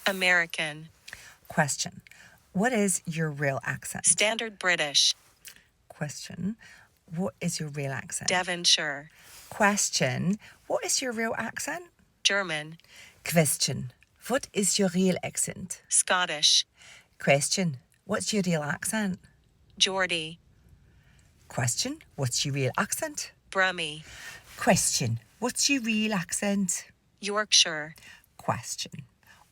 American. Question. What is your real accent? Standard British. Question. What is your real accent? Devonshire. Question. What is your real accent? German. Question. What is your real accent? Scottish. Question. What's your real accent? Geordie. Question. What's your real accent? Brummie. Question. What's your real accent? Yorkshire. Question.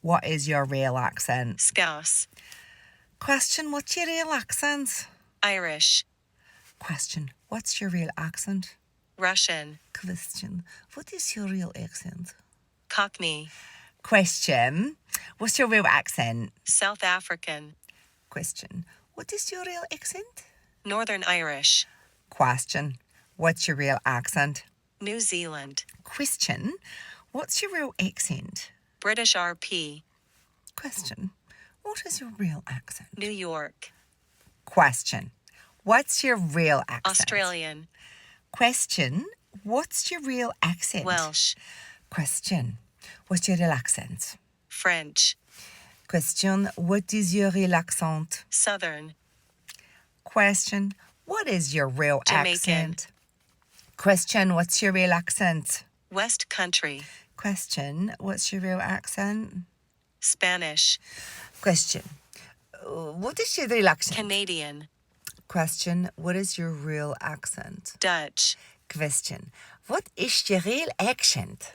What is your real accent? Scouse. Question. What's your real accent? Irish. Question. What's your real accent? Russian. Question. What is your real accent? Cockney. Question. What's your real accent? South African. Question. What is your real accent? Northern Irish. Question. What's your real accent? New Zealand. Question. What's your real accent? British RP. Question. What is your real accent? New York. Question. What's your real accent? Australian. Question. What's your real accent? Welsh. Question. What's your real accent? French. Question. What is your real accent? Southern. Question. What is your real Jamaican. accent? Question. What's your real accent? West Country. Question. What's your real accent? Spanish. Question. What is your real accent? Canadian. Question. What is your real accent? Dutch. Question. What is your real accent?